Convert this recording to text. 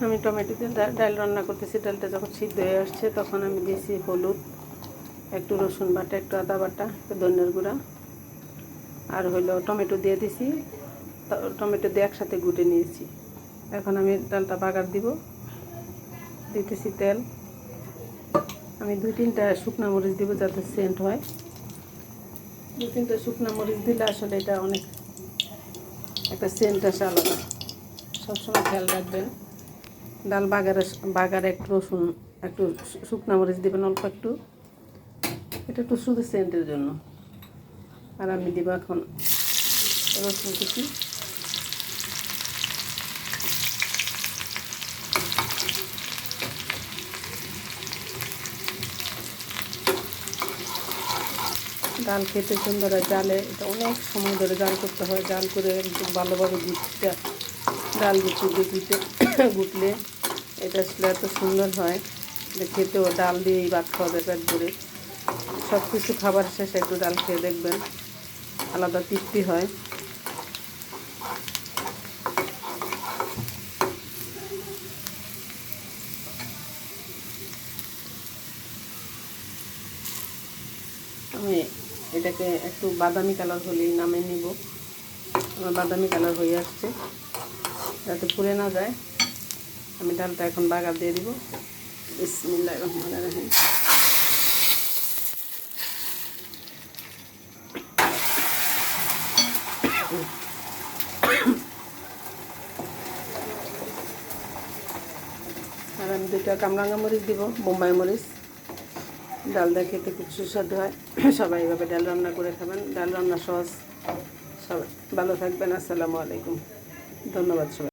আমি টমেটো দিয়ে ডাল রান্না করতেছি। ডালটা যখন সিদ্ধ হয়ে আসছে তখন আমি দিয়েছি হলুদ, একটু রসুন বাটা, একটু আদা বাটা, একটু ধনিয়ার গুঁড়া, আর হলো টমেটো দিয়ে দিছি। টমেটো দিয়ে একসাথে গুটে নিয়েছি। এখন আমি ডালটা বাগার দিব। দিতেছি তেল। আমি 2-3টা শুকনো মরিচ দিব যাতে সেন্ট হয়। 2-3টা শুকনো মরিচ দিলে আসলে এটা অনেক একটা সেন্ট আসে আলাদা। সবসময় খেয়াল রাখবেন ডাল বাগারে একটু রসুন, একটু শুকনো মরিচ দেবেন অল্প একটু। এটা একটু শুধু সেন্টের জন্য। আর আমি দিব এখন রসুন কুচি। ডাল খেতে সুন্দর হয়। জালে এটা অনেক সময় ধরে জাল করতে হয়। জাল করে একটু ভালোভাবে ডাল গুটলে এটা আসলে এত সুন্দর হয়। খেতেও ডাল দিয়েই ভাত খাওয়া যায় পেট ভরে। সব কিছু খাবার শেষে একটু ডাল খেয়ে দেখবেন, আলাদা তৃপ্তি হয়। আমি এটাকে একটু বাদামি কালার হলেই নামিয়ে নিব। আমার বাদামি কালার হয়ে আসছে, যাতে পুড়ে না যায়। আমি ডালটা এখন বাগার দিয়ে দিব। বিসমিল্লাহির রহমানির রহিম। আর আমি 2টা কামরাঙ্গা মরিচ দিব, বোম্বাই মরিচ। ডালটা খেতে খুব সুস্বাদু হয়। সবাই এভাবে ডাল রান্না করে খাবেন। ডাল রান্না সহজ। সবাই ভালো থাকবেন। আসসালামু আলাইকুম। ধন্যবাদ সবাই।